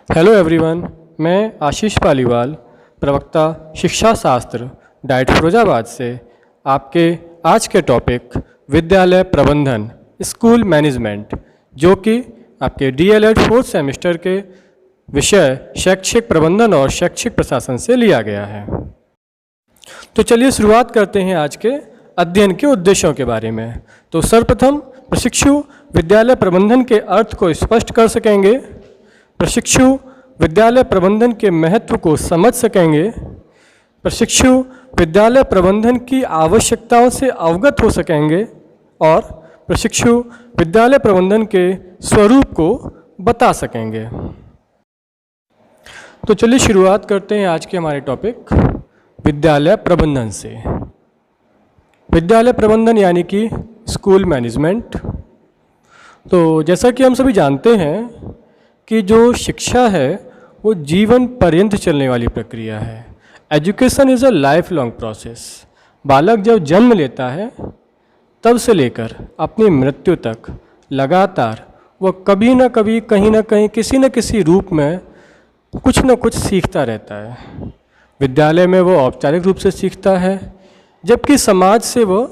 Hello everyone, मैं आशीष पालीवाल, प्रवक्ता शिक्षा शास्त्र डाइट फिरोजाबाद से आपके आज के टॉपिक विद्यालय प्रबंधन स्कूल मैनेजमेंट जो कि आपके डीएलएड 4th सेमेस्टर के विषय शैक्षिक प्रबंधन और शैक्षिक प्रशासन से लिया गया है। तो चलिए शुरुआत करते हैं आज के अध्ययन के उद्देश्यों के बारे में। तो सर्वप्रथम प्रशिक्षु विद्यालय प्रबंधन के अर्थ को स्पष्ट कर सकेंगे, प्रशिक्षु विद्यालय प्रबंधन के महत्व को समझ सकेंगे, प्रशिक्षु विद्यालय प्रबंधन की आवश्यकताओं से अवगत हो सकेंगे और प्रशिक्षु विद्यालय प्रबंधन के स्वरूप को बता सकेंगे। तो चलिए शुरुआत करते हैं आज के हमारे टॉपिक विद्यालय प्रबंधन से। विद्यालय प्रबंधन यानी कि स्कूल मैनेजमेंट। तो जैसा कि हम सभी जानते हैं कि जो शिक्षा है वो जीवन पर्यंत चलने वाली प्रक्रिया है। Education is a life long process. बालक जब जन्म लेता है तब से लेकर अपनी मृत्यु तक लगातार वह कभी ना कभी कहीं ना कहीं किसी न किसी रूप में कुछ न कुछ सीखता रहता है। विद्यालय में वो औपचारिक रूप से सीखता है, जबकि समाज से वो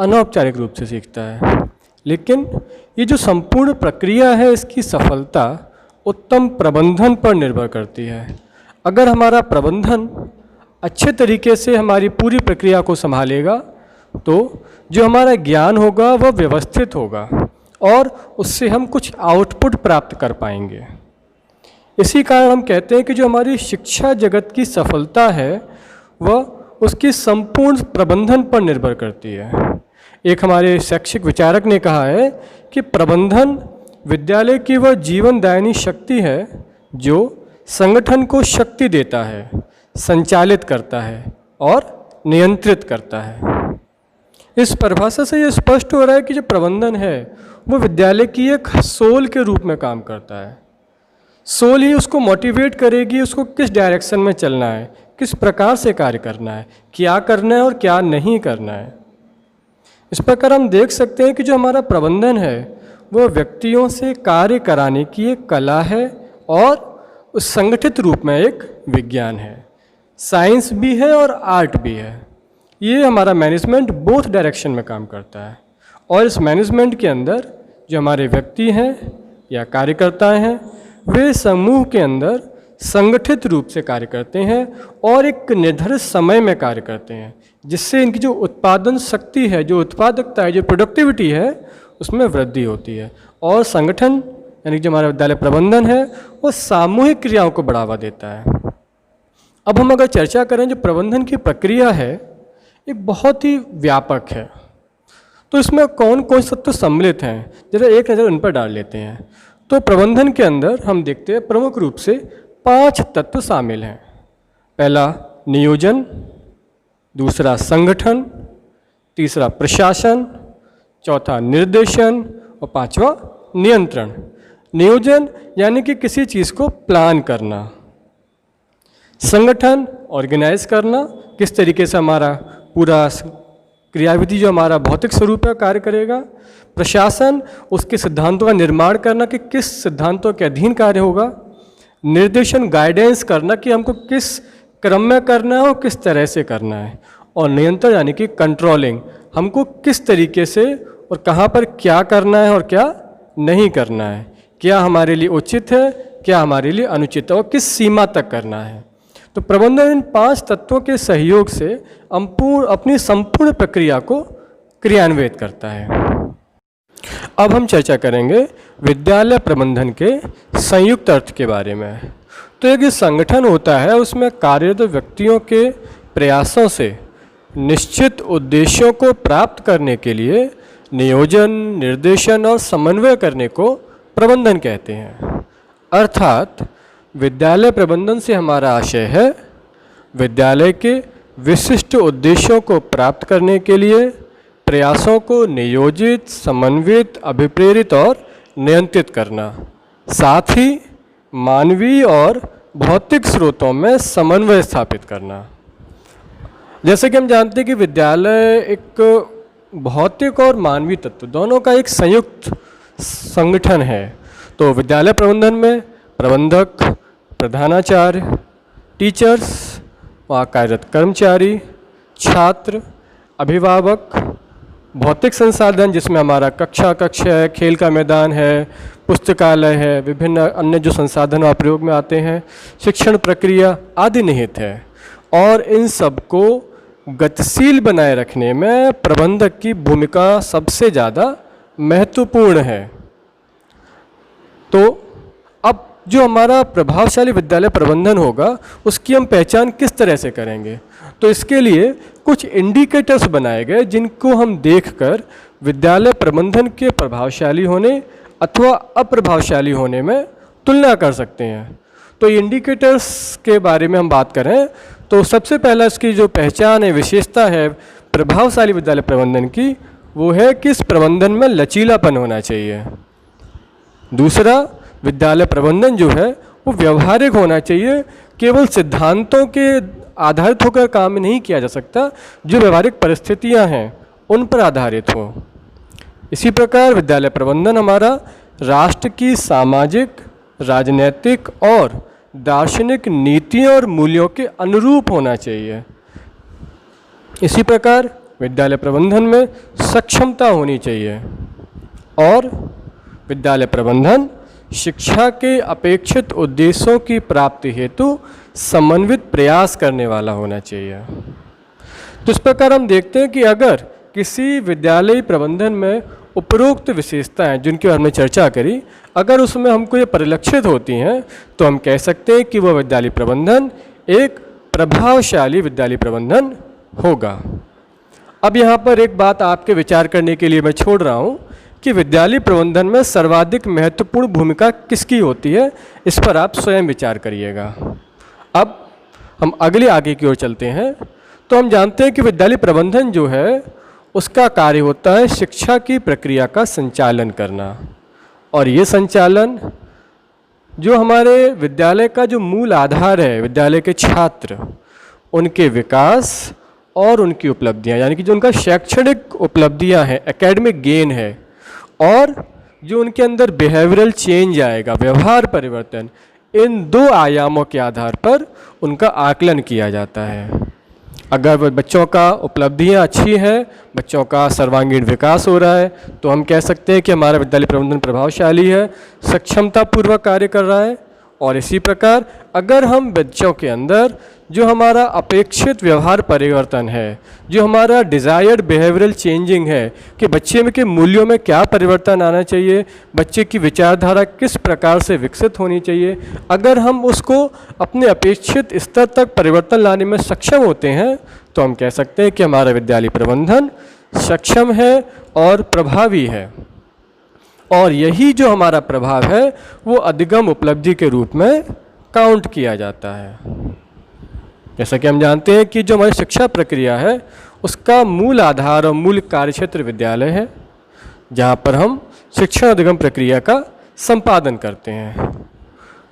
अनौपचारिक रूप से सीखता है। लेकिन ये जो संपूर्ण प्रक्रिया है इसकी सफलता उत्तम प्रबंधन पर निर्भर करती है। अगर हमारा प्रबंधन अच्छे तरीके से हमारी पूरी प्रक्रिया को संभालेगा तो जो हमारा ज्ञान होगा वह व्यवस्थित होगा और उससे हम कुछ आउटपुट प्राप्त कर पाएंगे। इसी कारण हम कहते हैं कि जो हमारी शिक्षा जगत की सफलता है वह उसकी संपूर्ण प्रबंधन पर निर्भर करती है। एक हमारे शैक्षिक विचारक ने कहा है कि प्रबंधन विद्यालय की वह जीवनदायिनी शक्ति है जो संगठन को शक्ति देता है, संचालित करता है और नियंत्रित करता है। इस परिभाषा से यह स्पष्ट हो रहा है कि जो प्रबंधन है वो विद्यालय की एक सोल के रूप में काम करता है। सोल ही उसको मोटिवेट करेगी, उसको किस डायरेक्शन में चलना है, किस प्रकार से कार्य करना है, क्या करना है और क्या नहीं करना है। इस प्रकार हम देख सकते हैं कि जो हमारा प्रबंधन है वह व्यक्तियों से कार्य कराने की एक कला है और उस संगठित रूप में एक विज्ञान है। साइंस भी है और आर्ट भी है। ये हमारा मैनेजमेंट बोथ डायरेक्शन में काम करता है और इस मैनेजमेंट के अंदर जो हमारे व्यक्ति हैं या कार्यकर्ता हैं वे समूह के अंदर संगठित रूप से कार्य करते हैं और एक निर्धारित समय में कार्य करते हैं, जिससे इनकी जो उत्पादन शक्ति है, जो उत्पादकता है, जो प्रोडक्टिविटी है उसमें वृद्धि होती है। और संगठन यानी जो हमारा विद्यालय प्रबंधन है वो सामूहिक क्रियाओं को बढ़ावा देता है। अब हम अगर चर्चा करें जो प्रबंधन की प्रक्रिया है ये बहुत ही व्यापक है। तो इसमें कौन कौन से तत्व सम्मिलित हैं, जरा एक नज़र उन पर डाल लेते हैं। तो प्रबंधन के अंदर हम देखते हैं प्रमुख रूप से 5 तत्व शामिल हैं। पहला नियोजन, दूसरा संगठन, तीसरा प्रशासन, चौथा निर्देशन और पांचवा नियंत्रण। नियोजन यानी कि किसी चीज़ को प्लान करना, संगठन ऑर्गेनाइज करना, किस तरीके से हमारा पूरा क्रियाविधि जो हमारा भौतिक स्वरूप है कार्य करेगा। प्रशासन उसके सिद्धांतों का निर्माण करना कि किस सिद्धांतों के अधीन कार्य होगा। निर्देशन गाइडेंस करना कि हमको किस क्रम में करना है और किस तरह से करना है। और नियंत्रण यानी कि कंट्रोलिंग, हमको किस तरीके से और कहाँ पर क्या करना है और क्या नहीं करना है, क्या हमारे लिए उचित है, क्या हमारे लिए अनुचित है और किस सीमा तक करना है। तो प्रबंधन इन 5 तत्वों के सहयोग से अपनी संपूर्ण प्रक्रिया को क्रियान्वित करता है। अब हम चर्चा करेंगे विद्यालय प्रबंधन के संयुक्त अर्थ के बारे में। तो एक संगठन होता है उसमें कार्यरत व्यक्तियों के प्रयासों से निश्चित उद्देश्यों को प्राप्त करने के लिए नियोजन, निर्देशन और समन्वय करने को प्रबंधन कहते हैं। अर्थात विद्यालय प्रबंधन से हमारा आशय है विद्यालय के विशिष्ट उद्देश्यों को प्राप्त करने के लिए प्रयासों को नियोजित, समन्वित, अभिप्रेरित और नियंत्रित करना, साथ ही मानवीय और भौतिक स्रोतों में समन्वय स्थापित करना। जैसे कि हम जानते हैं कि विद्यालय एक भौतिक और मानवीय तत्व दोनों का एक संयुक्त संगठन है। तो विद्यालय प्रबंधन में प्रबंधक, प्रधानाचार्य, टीचर्स, वहाँ कार्यरत कर्मचारी, छात्र, अभिभावक, भौतिक संसाधन जिसमें हमारा कक्ष है, खेल का मैदान है, पुस्तकालय है, विभिन्न अन्य जो संसाधन वहाँ प्रयोग में आते हैं, शिक्षण प्रक्रिया आदि निहित है। और इन सबको गतिशील बनाए रखने में प्रबंधक की भूमिका सबसे ज़्यादा महत्वपूर्ण है। तो अब जो हमारा प्रभावशाली विद्यालय प्रबंधन होगा उसकी हम पहचान किस तरह से करेंगे? तो इसके लिए कुछ इंडिकेटर्स बनाए गए जिनको हम देखकर विद्यालय प्रबंधन के प्रभावशाली होने अथवा अप्रभावशाली होने में तुलना कर सकते हैं। तो इंडिकेटर्स के बारे में हम बात करें तो सबसे पहला इसकी जो पहचान है, विशेषता है प्रभावशाली विद्यालय प्रबंधन की, वो है कि इस प्रबंधन में लचीलापन होना चाहिए। दूसरा, विद्यालय प्रबंधन जो है वो व्यवहारिक होना चाहिए, केवल सिद्धांतों के आधारित होकर काम नहीं किया जा सकता, जो व्यवहारिक परिस्थितियां हैं उन पर आधारित हो। इसी प्रकार विद्यालय प्रबंधन हमारा राष्ट्र की सामाजिक, राजनैतिक और दार्शनिक नीतियों और मूल्यों के अनुरूप होना चाहिए। इसी प्रकार विद्यालय प्रबंधन में सक्षमता होनी चाहिए और विद्यालय प्रबंधन शिक्षा के अपेक्षित उद्देश्यों की प्राप्ति हेतु समन्वित प्रयास करने वाला होना चाहिए। तो इस प्रकार हम देखते हैं कि अगर किसी विद्यालय प्रबंधन में उपरोक्त विशेषताएं जिनकी हमने चर्चा करी, अगर उसमें हमको ये परिलक्षित होती हैं तो हम कह सकते हैं कि वह विद्यालय प्रबंधन एक प्रभावशाली विद्यालय प्रबंधन होगा। अब यहाँ पर एक बात आपके विचार करने के लिए मैं छोड़ रहा हूँ कि विद्यालय प्रबंधन में सर्वाधिक महत्वपूर्ण भूमिका किसकी होती है, इस पर आप स्वयं विचार करिएगा। अब हम अगले आगे की ओर चलते हैं। तो हम जानते हैं कि विद्यालय प्रबंधन जो है उसका कार्य होता है शिक्षा की प्रक्रिया का संचालन करना, और ये संचालन जो हमारे विद्यालय का जो मूल आधार है, विद्यालय के छात्र, उनके विकास और उनकी उपलब्धियां, यानी कि जो उनका शैक्षणिक उपलब्धियां हैं, एकेडमिक गेन है, और जो उनके अंदर बिहेवियरल चेंज आएगा, व्यवहार परिवर्तन, इन दो आयामों के आधार पर उनका आकलन किया जाता है। अगर बच्चों का उपलब्धियां अच्छी हैं, बच्चों का सर्वांगीण विकास हो रहा है, तो हम कह सकते हैं कि हमारा विद्यालय प्रबंधन प्रभावशाली है, सक्षमतापूर्वक कार्य कर रहा है। और इसी प्रकार अगर हम बच्चों के अंदर जो हमारा अपेक्षित व्यवहार परिवर्तन है, जो हमारा डिज़ायर्ड बिहेवियरल चेंजिंग है कि बच्चे में के मूल्यों में क्या परिवर्तन आना चाहिए, बच्चे की विचारधारा किस प्रकार से विकसित होनी चाहिए, अगर हम उसको अपने अपेक्षित स्तर तक परिवर्तन लाने में सक्षम होते हैं तो हम कह सकते हैं कि हमारा विद्यालय प्रबंधन सक्षम है और प्रभावी है। और यही जो हमारा प्रभाव है वो अधिगम उपलब्धि के रूप में काउंट किया जाता है। जैसा कि हम जानते हैं कि जो हमारी शिक्षा प्रक्रिया है उसका मूल आधार और मूल कार्यक्षेत्र विद्यालय है, जहाँ पर हम शिक्षण अधिगम प्रक्रिया का संपादन करते हैं।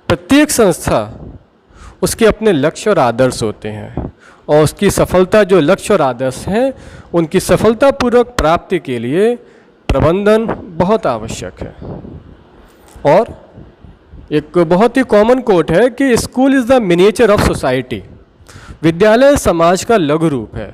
प्रत्येक संस्था उसके अपने लक्ष्य और आदर्श होते हैं, और उसकी सफलता, जो लक्ष्य और आदर्श हैं, उनकी सफलतापूर्वक प्राप्ति के लिए प्रबंधन बहुत आवश्यक है। और एक बहुत ही कॉमन कोट है कि school is the miniature of society, विद्यालय समाज का लघु रूप है।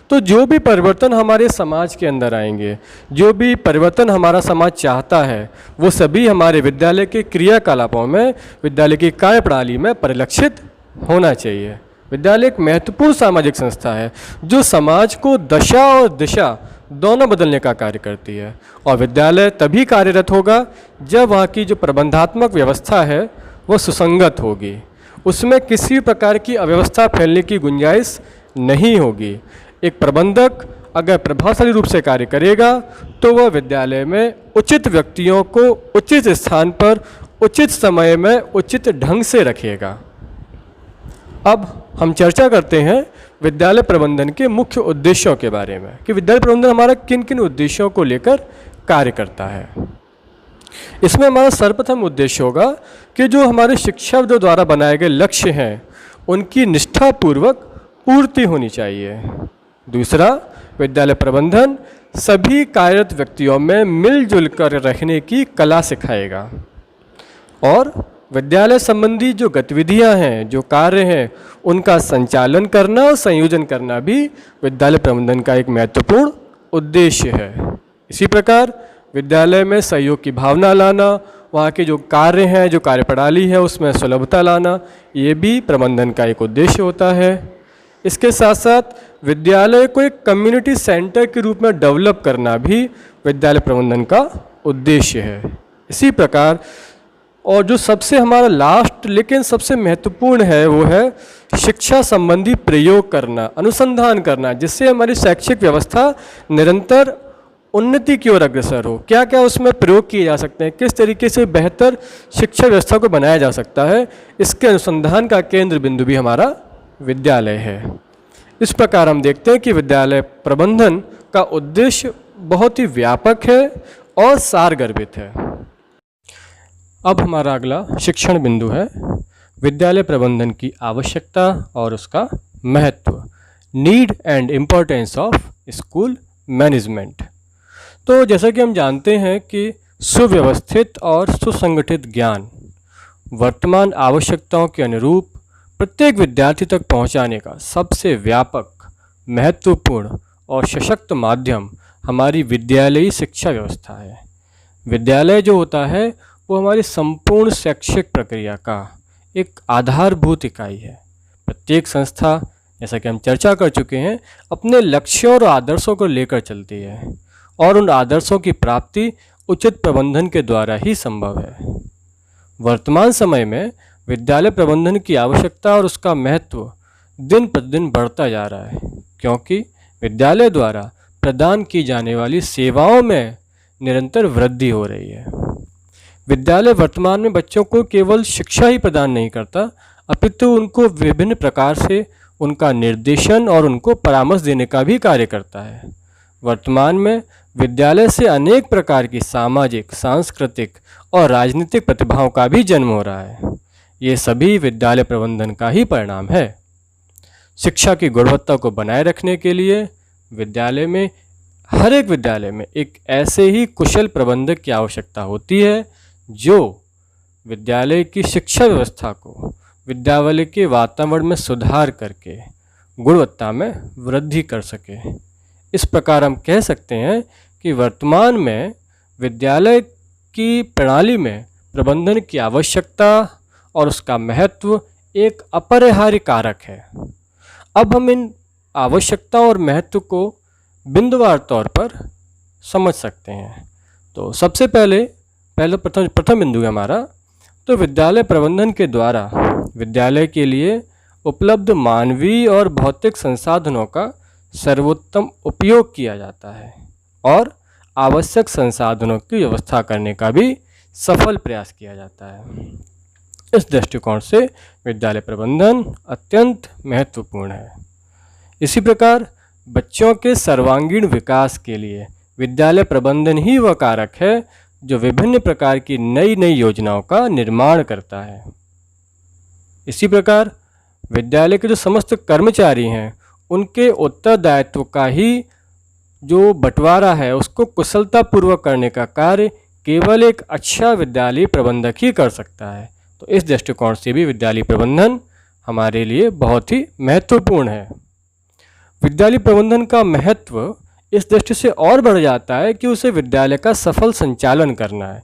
तो जो भी परिवर्तन हमारे समाज के अंदर आएंगे, जो भी परिवर्तन हमारा समाज चाहता है, वो सभी हमारे विद्यालय के क्रियाकलापों में, विद्यालय की कार्यप्रणाली में परिलक्षित होना चाहिए। विद्यालय एक महत्वपूर्ण सामाजिक संस्था है जो समाज को दशा और दिशा दोनों बदलने का कार्य करती है, और विद्यालय तभी कार्यरत होगा जब वहाँ की जो प्रबंधात्मक व्यवस्था है वो सुसंगत होगी, उसमें किसी प्रकार की अव्यवस्था फैलने की गुंजाइश नहीं होगी। एक प्रबंधक अगर प्रभावशाली रूप से कार्य करेगा तो वह विद्यालय में उचित व्यक्तियों को उचित स्थान पर उचित समय में उचित ढंग से रखेगा। अब हम चर्चा करते हैं विद्यालय प्रबंधन के मुख्य उद्देश्यों के बारे में कि विद्यालय प्रबंधन हमारा किन किन उद्देश्यों को लेकर कार्य करता है। इसमें हमारा सर्वप्रथम उद्देश्य होगा कि जो हमारे शिक्षाविदों द्वारा बनाए गए लक्ष्य हैं उनकी निष्ठापूर्वक पूर्ति होनी चाहिए। दूसरा, विद्यालय प्रबंधन सभी कार्यरत व्यक्तियों में मिलजुल कर रहने की कला सिखाएगा। और विद्यालय संबंधी जो गतिविधियां हैं, जो कार्य हैं, उनका संचालन करना और संयोजन करना भी विद्यालय प्रबंधन का एक महत्वपूर्ण उद्देश्य है। इसी प्रकार विद्यालय में सहयोग की भावना लाना, वहाँ के जो कार्य हैं, जो कार्यप्रणाली है, उसमें सुलभता लाना, ये भी प्रबंधन का एक उद्देश्य होता है। इसके साथ साथ विद्यालय को एक कम्युनिटी सेंटर के रूप में डेवलप करना भी विद्यालय प्रबंधन का उद्देश्य है। इसी प्रकार और जो सबसे हमारा लास्ट लेकिन सबसे महत्वपूर्ण है वो है शिक्षा संबंधी प्रयोग करना, अनुसंधान करना, जिससे हमारी शैक्षिक व्यवस्था निरंतर उन्नति की ओर अग्रसर हो। क्या क्या उसमें प्रयोग किए जा सकते हैं, किस तरीके से बेहतर शिक्षा व्यवस्था को बनाया जा सकता है, इसके अनुसंधान का केंद्र बिंदु भी हमारा विद्यालय है। इस प्रकार हम देखते हैं कि विद्यालय प्रबंधन का उद्देश्य बहुत ही व्यापक है और सारगर्भित है। अब हमारा अगला शिक्षण बिंदु है विद्यालय प्रबंधन की आवश्यकता और उसका महत्व, need and importance of school management. तो जैसा कि हम जानते हैं कि सुव्यवस्थित और सुसंगठित ज्ञान वर्तमान आवश्यकताओं के अनुरूप प्रत्येक विद्यार्थी तक पहुंचाने का सबसे व्यापक, महत्वपूर्ण और सशक्त माध्यम हमारी विद्यालयी शिक्षा व्यवस्था है। विद्यालय जो होता है वो हमारी संपूर्ण शैक्षिक प्रक्रिया का एक आधारभूत इकाई है। प्रत्येक संस्था, जैसा कि हम चर्चा कर चुके हैं, अपने लक्ष्यों और आदर्शों को लेकर चलती है और उन आदर्शों की प्राप्ति उचित प्रबंधन के द्वारा ही संभव है। वर्तमान समय में विद्यालय प्रबंधन की आवश्यकता और उसका महत्व दिन प्रतिदिन बढ़ता जा रहा है, क्योंकि विद्यालय द्वारा प्रदान की जाने वाली सेवाओं में निरंतर वृद्धि हो रही है। विद्यालय वर्तमान में बच्चों को केवल शिक्षा ही प्रदान नहीं करता, अपितु उनको विभिन्न प्रकार से उनका निर्देशन और उनको परामर्श देने का भी कार्य करता है। वर्तमान में विद्यालय से अनेक प्रकार की सामाजिक, सांस्कृतिक और राजनीतिक प्रतिभाओं का भी जन्म हो रहा है। ये सभी विद्यालय प्रबंधन का ही परिणाम है। शिक्षा की गुणवत्ता को बनाए रखने के लिए हर एक विद्यालय में एक ऐसे ही कुशल प्रबंधक की आवश्यकता होती है जो विद्यालय की शिक्षा व्यवस्था को विद्यालय के वातावरण में सुधार करके गुणवत्ता में वृद्धि कर सके। इस प्रकार हम कह सकते हैं कि वर्तमान में विद्यालय की प्रणाली में प्रबंधन की आवश्यकता और उसका महत्व एक अपरिहार्य कारक है। अब हम इन आवश्यकता और महत्व को बिंदुवार तौर पर समझ सकते हैं। तो सबसे पहले प्रथम बिंदु है हमारा, तो विद्यालय प्रबंधन के द्वारा विद्यालय के लिए उपलब्ध मानवीय और भौतिक संसाधनों का सर्वोत्तम उपयोग किया जाता है और आवश्यक संसाधनों की व्यवस्था करने का भी सफल प्रयास किया जाता है। इस दृष्टिकोण से विद्यालय प्रबंधन अत्यंत महत्वपूर्ण है। इसी प्रकार बच्चों के सर्वांगीण विकास के लिए विद्यालय प्रबंधन ही वह कारक है जो विभिन्न प्रकार की नई नई योजनाओं का निर्माण करता है। इसी प्रकार विद्यालय के जो समस्त कर्मचारी हैं उनके उत्तरदायित्व का ही जो बंटवारा है उसको कुशलतापूर्वक करने का कार्य केवल एक अच्छा विद्यालय प्रबंधक ही कर सकता है। तो इस दृष्टिकोण से भी विद्यालय प्रबंधन हमारे लिए बहुत ही महत्वपूर्ण है। विद्यालय प्रबंधन का महत्व इस दृष्टि से और बढ़ जाता है कि उसे विद्यालय का सफल संचालन करना है,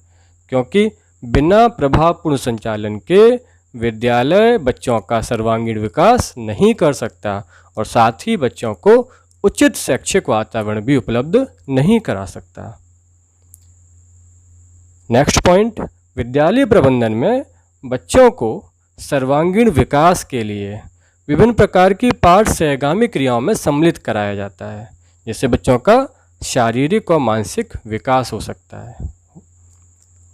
क्योंकि बिना प्रभावपूर्ण संचालन के विद्यालय बच्चों का सर्वांगीण विकास नहीं कर सकता और साथ ही बच्चों को उचित शैक्षिक वातावरण भी उपलब्ध नहीं करा सकता। नेक्स्ट पॉइंट, विद्यालय प्रबंधन में बच्चों को सर्वांगीण विकास के लिए विभिन्न प्रकार की पाठ सहगामी क्रियाओं में सम्मिलित कराया जाता है, जिससे बच्चों का शारीरिक और मानसिक विकास हो सकता है।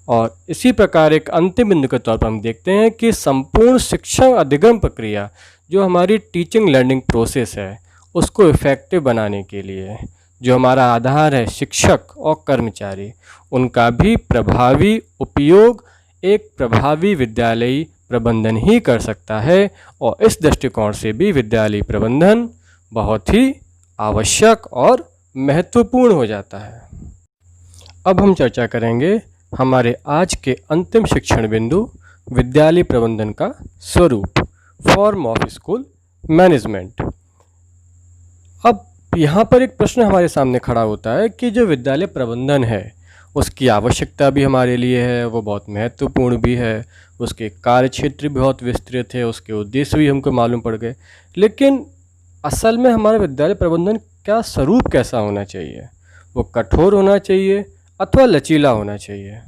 और इसी प्रकार एक अंतिम बिंदु के तौर पर हम देखते हैं कि संपूर्ण शिक्षा अधिगम प्रक्रिया जो हमारी टीचिंग लर्निंग प्रोसेस है उसको इफ़ेक्टिव बनाने के लिए जो हमारा आधार है शिक्षक और कर्मचारी, उनका भी प्रभावी उपयोग एक प्रभावी विद्यालयी प्रबंधन ही कर सकता है। और इस दृष्टिकोण से भी विद्यालयी प्रबंधन बहुत ही आवश्यक और महत्वपूर्ण हो जाता है। अब हम चर्चा करेंगे हमारे आज के अंतिम शिक्षण बिंदु विद्यालय प्रबंधन का स्वरूप, फॉर्म ऑफ स्कूल मैनेजमेंट। अब यहाँ पर एक प्रश्न हमारे सामने खड़ा होता है कि जो विद्यालय प्रबंधन है उसकी आवश्यकता भी हमारे लिए है, वो बहुत महत्वपूर्ण भी है, उसके कार्य क्षेत्र भी बहुत विस्तृत है, उसके उद्देश्य भी हमको मालूम पड़ गए, लेकिन असल में हमारा विद्यालय प्रबंधन का स्वरूप कैसा होना चाहिए? वो कठोर होना चाहिए अथवा लचीला होना चाहिए?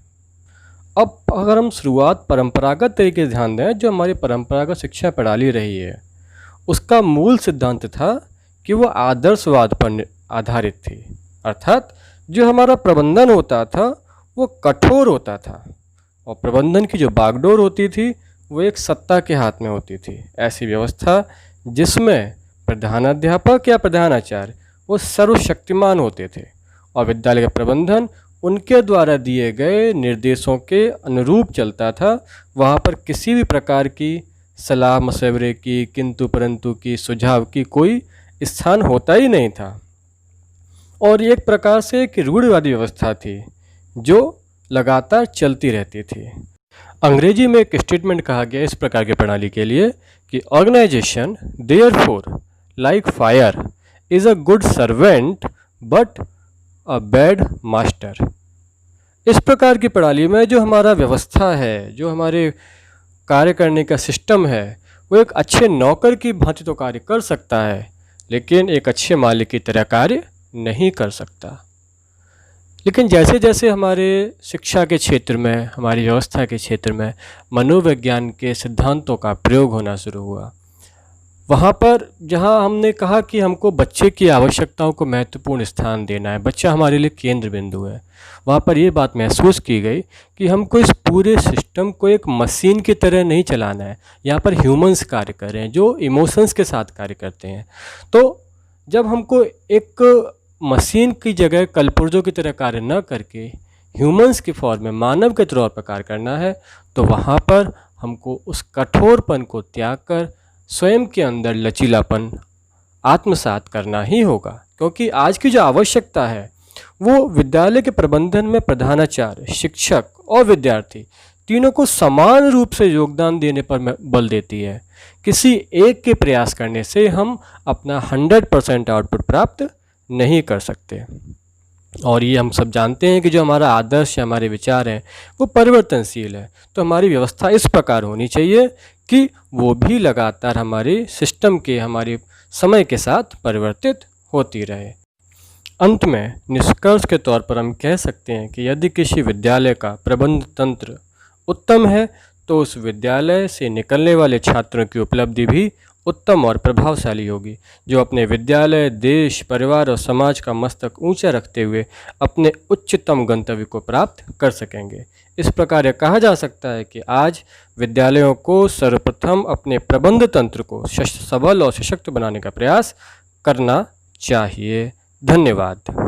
अब अगर हम शुरुआत परंपरागत तरीके से ध्यान दें, जो हमारी परंपरागत शिक्षा प्रणाली रही है उसका मूल सिद्धांत था कि वो आदर्शवाद पर आधारित थी, अर्थात जो हमारा प्रबंधन होता था वो कठोर होता था और प्रबंधन की जो बागडोर होती थी वो एक सत्ता के हाथ में होती थी। ऐसी व्यवस्था जिसमें प्रधानाध्यापक या प्रधानाचार्य वो सर्वशक्तिमान होते थे और विद्यालय का प्रबंधन उनके द्वारा दिए गए निर्देशों के अनुरूप चलता था। वहाँ पर किसी भी प्रकार की सलाह मशवरे की, किंतु परंतु की, सुझाव की कोई स्थान होता ही नहीं था और एक प्रकार से एक रूढ़िवादी व्यवस्था थी जो लगातार चलती रहती थी। अंग्रेजी में एक स्टेटमेंट कहा गया इस प्रकार की प्रणाली के लिए कि organisation therefore like fire is a good servant but a bad master. इस प्रकार की प्रणाली में जो हमारा व्यवस्था है, जो हमारे कार्य करने का सिस्टम है, वो एक अच्छे नौकर की भांति तो कार्य कर सकता है लेकिन एक अच्छे मालिक की तरह कार्य नहीं कर सकता। लेकिन जैसे जैसे हमारे शिक्षा के क्षेत्र में, हमारी व्यवस्था के क्षेत्र में मनोविज्ञान के सिद्धांतों का प्रयोग होना शुरू हुआ, वहाँ पर जहाँ हमने कहा कि हमको बच्चे की आवश्यकताओं को महत्वपूर्ण स्थान देना है, बच्चा हमारे लिए केंद्र बिंदु है, वहाँ पर ये बात महसूस की गई कि हमको इस पूरे सिस्टम को एक मशीन की तरह नहीं चलाना है। यहाँ पर ह्यूमंस कार्य कर रहे हैं जो इमोशंस के साथ कार्य करते हैं। तो जब हमको एक मशीन की जगह कलपुर्जों की तरह कार्य न करके ह्यूमंस की फॉर्म में, मानव के तौर पर कार्य करना है, तो वहाँ पर हमको उस कठोरपन को त्याग कर स्वयं के अंदर लचीलापन आत्मसात करना ही होगा। क्योंकि आज की जो आवश्यकता है वो विद्यालय के प्रबंधन में प्रधानाचार्य, शिक्षक और विद्यार्थी तीनों को समान रूप से योगदान देने पर बल देती है। किसी एक के प्रयास करने से हम अपना 100% आउटपुट प्राप्त नहीं कर सकते। और ये हम सब जानते हैं कि जो हमारा आदर्श या हमारे विचार हैं वो परिवर्तनशील है, तो हमारी व्यवस्था इस प्रकार होनी चाहिए कि वो भी लगातार हमारे सिस्टम के, हमारे समय के साथ परिवर्तित होती रहे। अंत में निष्कर्ष के तौर पर हम कह सकते हैं कि यदि किसी विद्यालय का प्रबंध तंत्र उत्तम है तो उस विद्यालय से निकलने वाले छात्रों की उपलब्धि भी उत्तम और प्रभावशाली होगी, जो अपने विद्यालय, देश, परिवार और समाज का मस्तक ऊंचा रखते हुए अपने उच्चतम गंतव्य को प्राप्त कर सकेंगे। इस प्रकार यह कहा जा सकता है कि आज विद्यालयों को सर्वप्रथम अपने प्रबंध तंत्र को सबल और सशक्त बनाने का प्रयास करना चाहिए। धन्यवाद।